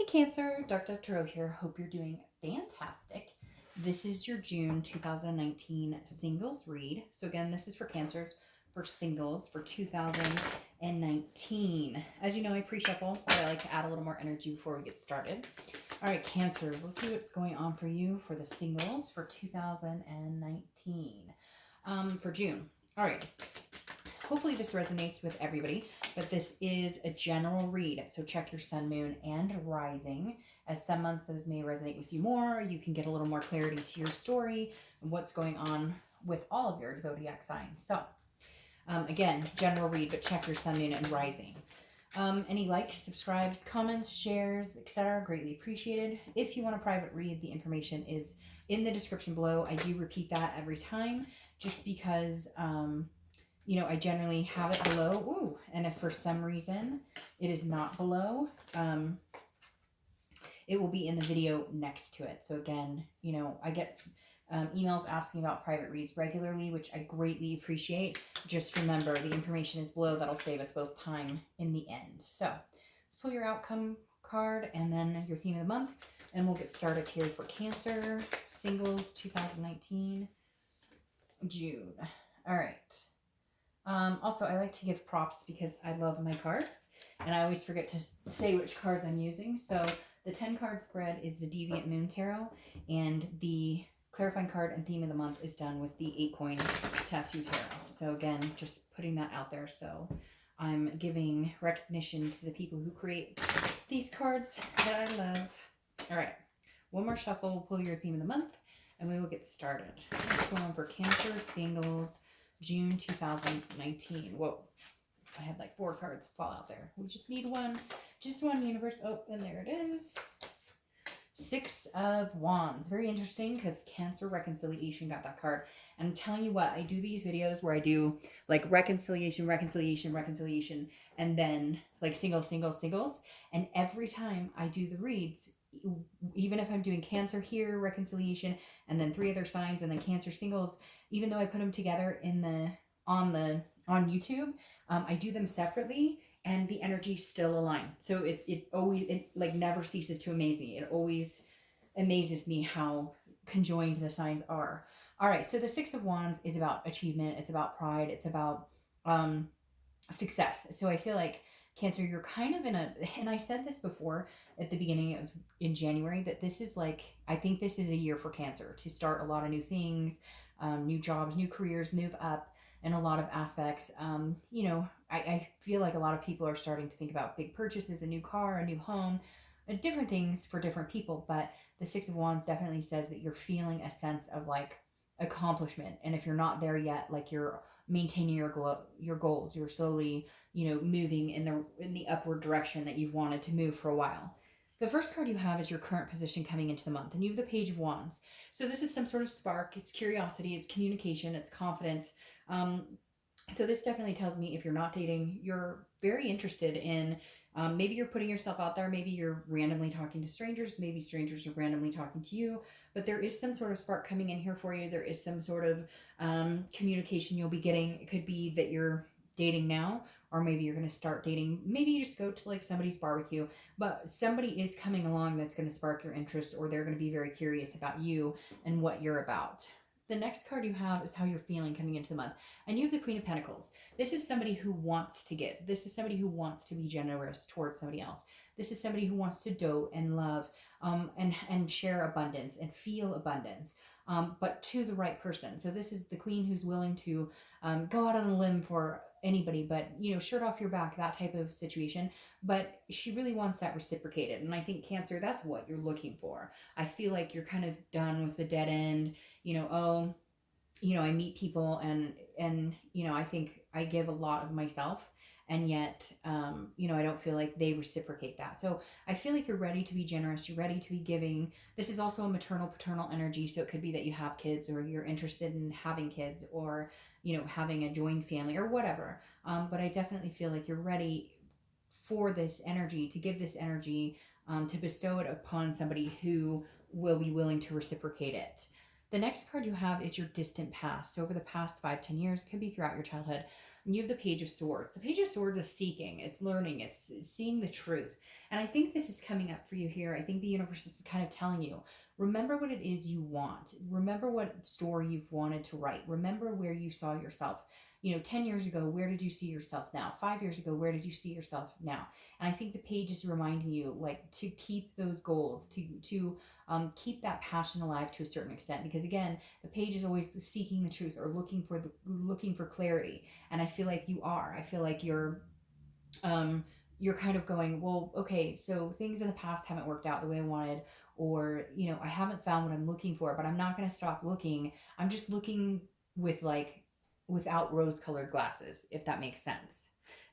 Cancer, Dark Dove Tarot here. Hope you're doing fantastic. This is your June 2019 singles read. So again, this is for Cancers for singles for 2019. As you know, I pre-shuffle, but I like to add a little more energy before we get started. All right, Cancers, let's see what's going on for you for the singles for 2019. For June. All right. Hopefully this resonates with everybody, but this is a general read. So check your sun, moon, and rising. As some months, those may resonate with you more. You can get a little more clarity to your story and what's going on with all of your zodiac signs. So again, general read, but check your sun, moon, and rising. Any likes, subscribes, comments, shares, etc. greatly appreciated. If you want a private read, the information is in the description below. I do repeat that every time just because I generally have it below. Ooh, and if for some reason it is not below, it will be in the video next to it. So again, I get emails asking about private reads regularly, which I greatly appreciate. Just remember, the information is below. That'll save us both time in the end. So let's pull your outcome card and then your theme of the month, and we'll get started here for Cancer, singles, 2019, June. All right. Also, I like to give props because I love my cards, and I always forget to say which cards I'm using. So the 10 card spread is the Deviant Moon Tarot, and the clarifying card and theme of the month is done with the 8-coin Tattoo Tarot. So again, just putting that out there. So I'm giving recognition to the people who create these cards that I love. All right, one more shuffle. We'll pull your theme of the month, and we will get started. What's going on for Cancer, singles, June 2019. Whoa, I had like 4 cards fall out there. We just need one. Just one, universe. Oh, and there it is. 6 of Wands. Very interesting because Cancer reconciliation got that card. And I'm telling you what, I do these videos where I do like reconciliation, and then like singles. And every time I do the reads, even if I'm doing Cancer here, reconciliation, and then 3 other signs, and then Cancer singles, even though I put them together on YouTube, I do them separately, and the energy still align. So it always like never ceases to amaze me. It always amazes me how conjoined the signs are. All right, so the 6 of Wands is about achievement. It's about pride. It's about success. So I feel like Cancer, you're kind of in a, and I said this before at the beginning of in January, that this is like, I think this is a year for Cancer to start a lot of new things, new jobs, new careers, move up in a lot of aspects. I feel like a lot of people are starting to think about big purchases, a new car, a new home, different things for different people. But the 6 of Wands definitely says that you're feeling a sense of like accomplishment. And if you're not there yet, like you're maintaining your goals, you're slowly, moving in the upward direction that you've wanted to move for a while. The first card you have is your current position coming into the month, and you have the Page of Wands. So this is some sort of spark. It's curiosity, it's communication, it's confidence. So this definitely tells me if you're not dating, you're very interested in, maybe you're putting yourself out there, maybe you're randomly talking to strangers, maybe strangers are randomly talking to you, but there is some sort of spark coming in here for you. There is some sort of communication you'll be getting. It could be that you're dating now, or maybe you're going to start dating. Maybe you just go to like somebody's barbecue, but somebody is coming along that's going to spark your interest, or they're going to be very curious about you and what you're about. The next card you have is how you're feeling coming into the month. And you have the Queen of Pentacles. This is somebody who wants to give. This is somebody who wants to be generous towards somebody else. This is somebody who wants to dote and love, and share abundance and feel abundance, but to the right person. So this is the Queen who's willing to go out on a limb for anybody, but shirt off your back, that type of situation. But she really wants that reciprocated. And I think Cancer, that's what you're looking for. I feel like you're kind of done with the dead end. I meet people and I think I give a lot of myself, and yet, I don't feel like they reciprocate that. So I feel like you're ready to be generous. You're ready to be giving. This is also a maternal paternal energy. So it could be that you have kids, or you're interested in having kids, or, having a joined family or whatever. But I definitely feel like you're ready for this energy, to give this energy, to bestow it upon somebody who will be willing to reciprocate it. The next card you have is your distant past. So over the past 5-10 years, it could be throughout your childhood, And you have the Page of Swords. The Page of Swords is seeking, it's learning, it's seeing the truth. And I think this is coming up for you here. I think the universe is kind of telling you, remember what it is you want. Remember what story you've wanted to write. Remember where you saw yourself. 10 years ago, where did you see yourself now? 5 years ago, where did you see yourself now? And I think the page is reminding you, like, to keep those goals, to keep that passion alive to a certain extent. Because again, the page is always seeking the truth or looking for clarity. And I feel like you are. I feel like you're kind of going, well, okay, so things in the past haven't worked out the way I wanted, or I haven't found what I'm looking for, but I'm not going to stop looking. I'm just looking with like without rose colored glasses, if that makes sense.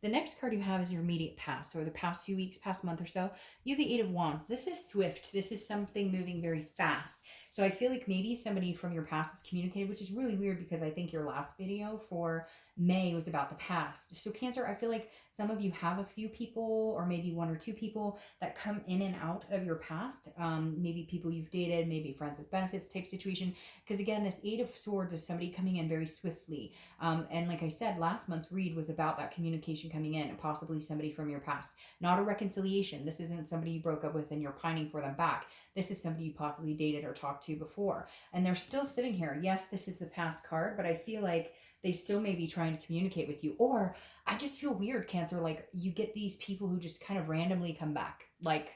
The next card you have is your immediate past, or the past few weeks, past month or so. You have the Eight of Wands. This is swift. This is something moving very fast. So I feel like maybe somebody from your past has communicated, which is really weird because I think your last video for May was about the past. So Cancer, I feel like some of you have a few people, or maybe one or two people that come in and out of your past. Maybe people you've dated, maybe friends with benefits type situation. Because again, this Eight of Swords is somebody coming in very swiftly. And like I said, last month's read was about that communication coming in, and possibly somebody from your past. Not a reconciliation. This isn't somebody you broke up with and you're pining for them back. This is somebody you possibly dated or talked to before. And they're still sitting here. Yes, this is the past card, but I feel like they still may be trying to communicate with you. Or I just feel weird, Cancer, like you get these people who just kind of randomly come back. Like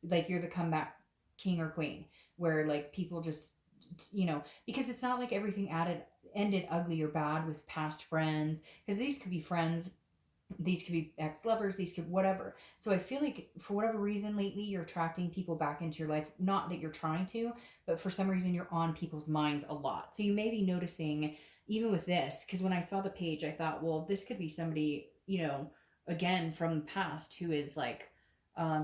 you're the comeback king or queen, where like people just, because it's not like everything ended ugly or bad with past friends, because these could be friends, these could be ex-lovers, these could whatever. So I feel like for whatever reason lately you're attracting people back into your life, not that you're trying to, but for some reason you're on people's minds a lot. So you may be noticing, even with this, because when I saw the page I thought, well, this could be somebody, again from the past, who is like,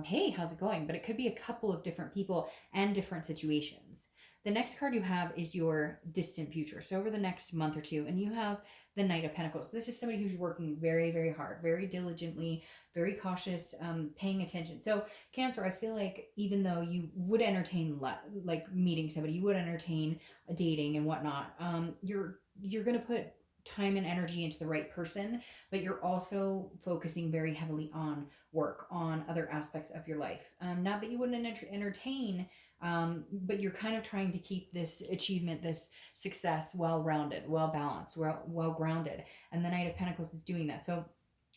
hey, how's it going? But it could be a couple of different people and different situations. The next card you have is your distant future. So over the next month or two, and you have the Knight of Pentacles. This is somebody who's working very, very hard, very diligently, very cautious, paying attention. So Cancer, I feel like even though you would entertain like meeting somebody, you would entertain dating and whatnot, you're going to put time and energy into the right person, but you're also focusing very heavily on work, on other aspects of your life. Not that you wouldn't entertain, but you're kind of trying to keep this achievement, this success, well rounded, well balanced, well grounded. And the Knight of Pentacles is doing that. So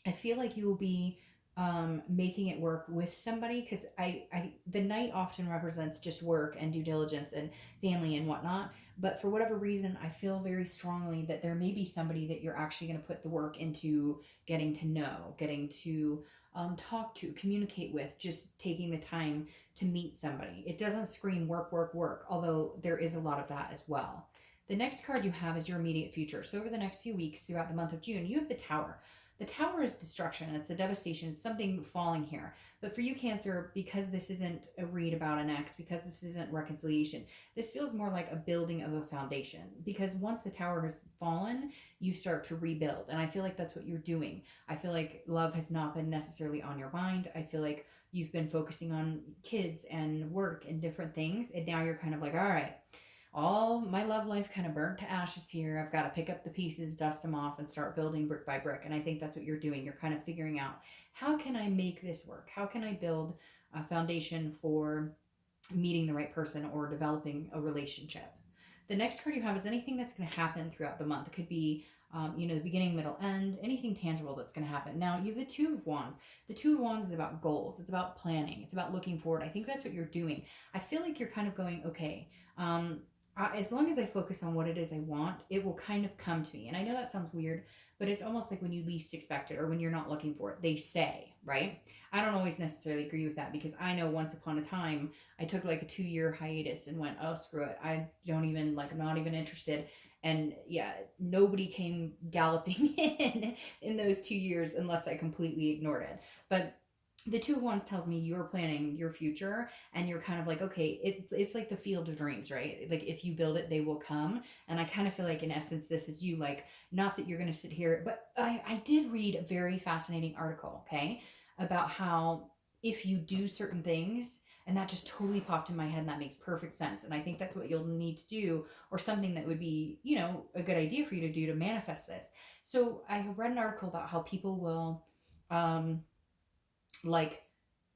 I feel like you will be making it work with somebody, because the Knight often represents just work and due diligence and family and whatnot. But for whatever reason, I feel very strongly that there may be somebody that you're actually going to put the work into getting to know, getting to talk to, communicate with, just taking the time to meet somebody. It doesn't scream work, work, work, although there is a lot of that as well. The next card you have is your immediate future. So over the next few weeks throughout the month of June, you have the Tower. The Tower is destruction. It's a devastation. It's something falling here. But for you, Cancer, because this isn't a read about an ex, because this isn't reconciliation, this feels more like a building of a foundation. Because once the Tower has fallen, you start to rebuild. And I feel like that's what you're doing. I feel like love has not been necessarily on your mind. I feel like you've been focusing on kids and work and different things. And now you're kind of like, all right, all my love life kind of burnt to ashes here. I've got to pick up the pieces, dust them off, and start building brick by brick. And I think that's what you're doing. You're kind of figuring out, how can I make this work? How can I build a foundation for meeting the right person or developing a relationship? The next card you have is anything that's going to happen throughout the month. It could be the beginning, middle, end, anything tangible that's going to happen. Now, you have the Two of Wands. The Two of Wands is about goals. It's about planning. It's about looking forward. I think that's what you're doing. I feel like you're kind of going, okay, as long as I focus on what it is I want, it will kind of come to me. And I know that sounds weird, but it's almost like when you least expect it, or when you're not looking for it, they say, right? I don't always necessarily agree with that, because I know once upon a time I took like a 2-year hiatus and went, oh, screw it. I don't even I'm not even interested. And yeah, nobody came galloping in those 2 years unless I completely ignored it. But the Two of Wands tells me you're planning your future, and you're kind of like, okay, it's like the field of dreams, right? Like if you build it, they will come. And I kind of feel like in essence, this is you, like, not that you're going to sit here, but I did read a very fascinating article, okay, about how if you do certain things, And that just totally popped in my head, and that makes perfect sense. And I think that's what you'll need to do, or something that would be, a good idea for you to do to manifest this. So I read an article about how people will, um, like,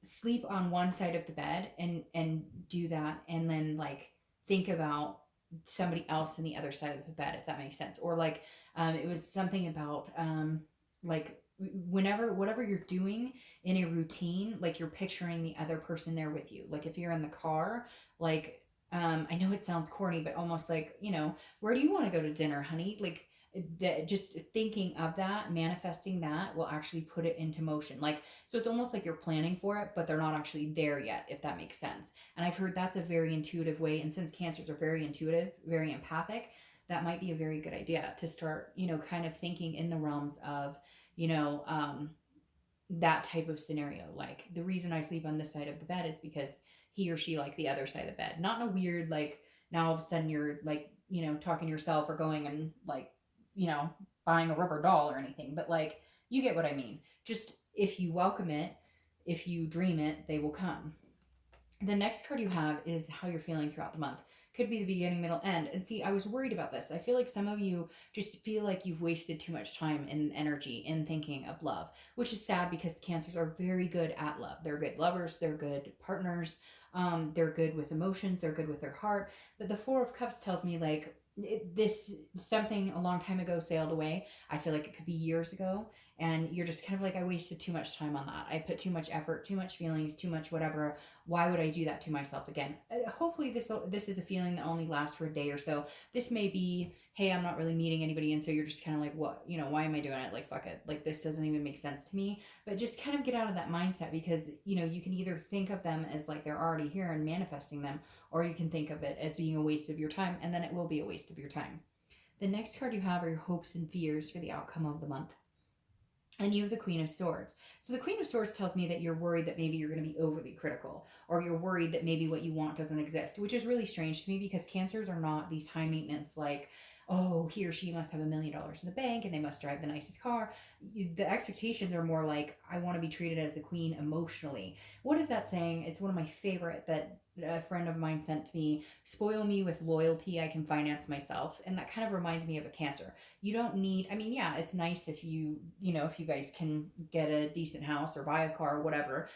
sleep on one side of the bed and do that, and then like think about somebody else in the other side of the bed, if that makes sense. Or like, it was something about, like, whenever whatever you're doing in a routine, like you're picturing the other person there with you. Like if you're in the car, like, I know it sounds corny, but almost like, where do you want to go to dinner, honey? Like, that, just thinking of that, manifesting that, will actually put it into motion. Like, so it's almost like you're planning for it, but they're not actually there yet, if that makes sense. And I've heard that's a very intuitive way. And since cancers are very intuitive, very empathic, that might be a very good idea to start, kind of thinking in the realms of, you know, um, that type of scenario. Like, the reason I sleep on this side of the bed is because he or she like the other side of the bed. Not in a weird, like, now all of a sudden you're like, talking to yourself, or going and like, you know, buying a rubber doll or anything, but like, you get what I mean. Just, if you welcome it, if you dream it, they will come. The next card you have is how you're feeling throughout the month. Could be the beginning, middle, end. And see, I was worried about this. I feel like some of you just feel like you've wasted too much time and energy in thinking of love, which is sad, because cancers are very good at love. They're good lovers, they're good partners, they're good with emotions, they're good with their heart. But the Four of Cups tells me, like, this something a long time ago sailed away. I feel like it could be years ago, and you're just kind of like, I wasted too much time on that. I put too much effort, too much feelings, too much whatever. Why would I do that to myself again? Hopefully this is a feeling that only lasts for a day or so. This may be, hey, I'm not really meeting anybody, and so you're just kind of like, what, why am I doing it? Like, fuck it, like, this doesn't even make sense to me. But just kind of get out of that mindset, because you can either think of them as like they're already here and manifesting them, or you can think of it as being a waste of your time, and then it will be a waste of your time. The next card you have are your hopes and fears for the outcome of the month. And you have the Queen of Swords. So the Queen of Swords tells me that you're worried that maybe you're going to be overly critical, or you're worried that maybe what you want doesn't exist, which is really strange to me, because cancers are not these high maintenance, like, oh, he or she must have $1 million in the bank and they must drive the nicest car. The expectations are more like, I want to be treated as a queen emotionally. What is that saying? It's one of my favorite that a friend of mine sent to me. Spoil me with loyalty, I can finance myself. And that kind of reminds me of a Cancer. You don't need, I mean, yeah, it's nice if if you guys can get a decent house or buy a car or whatever.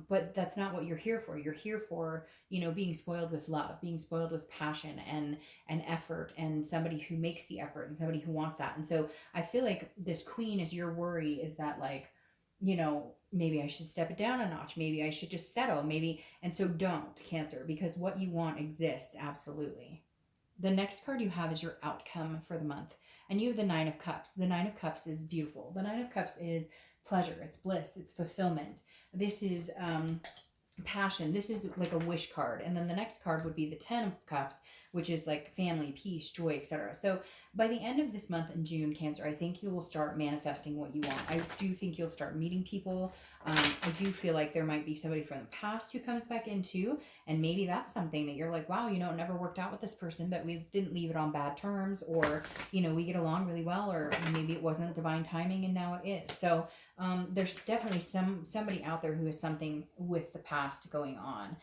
But that's not what you're here for. You're here for, being spoiled with love, being spoiled with passion and effort, and somebody who makes the effort, and somebody who wants that. And so I feel like this queen is your worry, is that, like, maybe I should step it down a notch. Maybe I should just settle. Maybe. And so don't, Cancer, because what you want exists, absolutely. The next card you have is your outcome for the month. And you have the Nine of Cups. The Nine of Cups is beautiful. The Nine of Cups is pleasure, it's bliss, it's fulfillment. This is passion. This is like a wish card. And then the next card would be the Ten of Cups, which is like family, peace, joy, etc. So by the end of this month in June, Cancer, I think you will start manifesting what you want. I do think you'll start meeting people. I do feel like there might be somebody from the past who comes back into, and maybe that's something that you're like, wow, it never worked out with this person, but we didn't leave it on bad terms, or, we get along really well, or maybe it wasn't divine timing and now it is. So there's definitely somebody out there who has something with the past going on,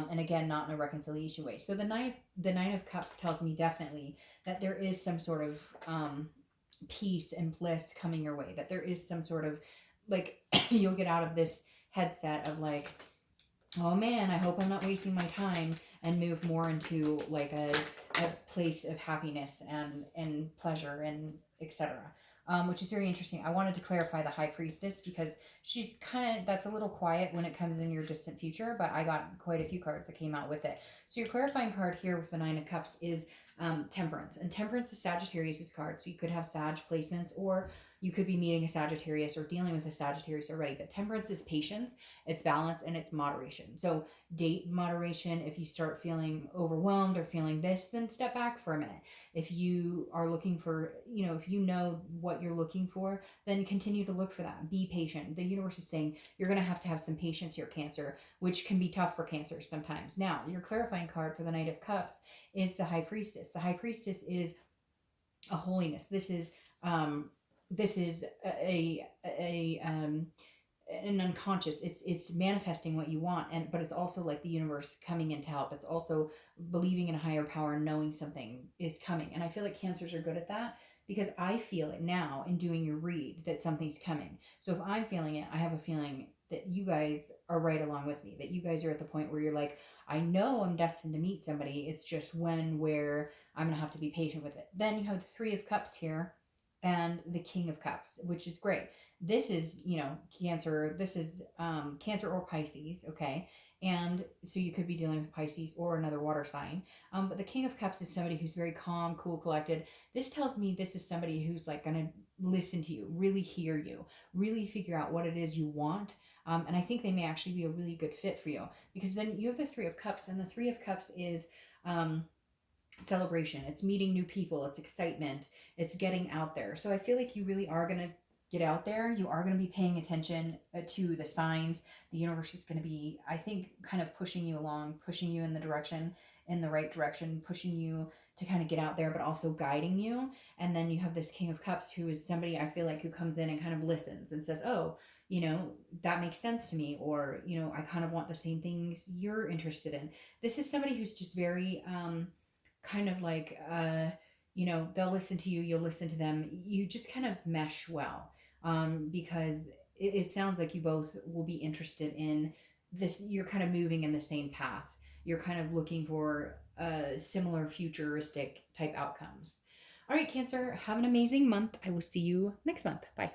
and again, not in a reconciliation way. So the Nine of Cups tells me definitely that there is some sort of peace and bliss coming your way. That there is some sort of, like, you'll get out of this headset of like, oh man, I hope I'm not wasting my time, and move more into like a place of happiness and pleasure and etc. Which is very interesting. I wanted to clarify the High Priestess, because she's that's a little quiet when it comes in your distant future, but I got quite a few cards that came out with it. So your clarifying card here with the Nine of Cups is Temperance. And Temperance is Sagittarius's card. So you could have Sag placements, or you could be meeting a Sagittarius or dealing with a Sagittarius already. But Temperance is patience, it's balance, and it's moderation. So date moderation. If you start feeling overwhelmed or feeling this, then step back for a minute. If you are looking for, if you know what you're looking for, then continue to look for that. Be patient. The universe is saying you're going to have some patience here, Cancer, which can be tough for Cancer sometimes. Now, your clarifying card for the Knight of Cups is the High Priestess. The High Priestess is a holiness. This is a and unconscious. It's manifesting what you want, and but it's also like the universe coming in to help. It's also believing in a higher power and knowing something is coming. And I feel like cancers are good at that because I feel it now in doing your read that something's coming. So if I'm feeling it, I have a feeling that you guys are right along with me, that you guys are at the point where you're like, I know I'm destined to meet somebody. It's just when, where, I'm gonna have to be patient with it. Then you have the Three of Cups here and the King of Cups, which is great. This is, Cancer. This is Cancer or Pisces, okay? And so you could be dealing with Pisces or another water sign. But the King of Cups is somebody who's very calm, cool, collected. This tells me this is somebody who's like going to listen to you, really hear you, really figure out what it is you want. And I think they may actually be a really good fit for you, because then you have the Three of Cups, and the Three of Cups is celebration. It's meeting new people. It's excitement. It's getting out there. So I feel like you really are going to get out there. You are going to be paying attention to the signs. The universe is going to be, I think, kind of pushing you along, pushing you in the direction, in the right direction, pushing you to kind of get out there, but also guiding you. And then you have this King of Cups, who is somebody I feel like who comes in and kind of listens and says, oh, that makes sense to me. Or, I kind of want the same things you're interested in. This is somebody who's just very, kind of like, they'll listen to you, you'll listen to them. You just kind of mesh well, because it sounds like you both will be interested in this. You're kind of moving in the same path. You're kind of looking for similar futuristic type outcomes. All right, Cancer, have an amazing month. I will see you next month. Bye.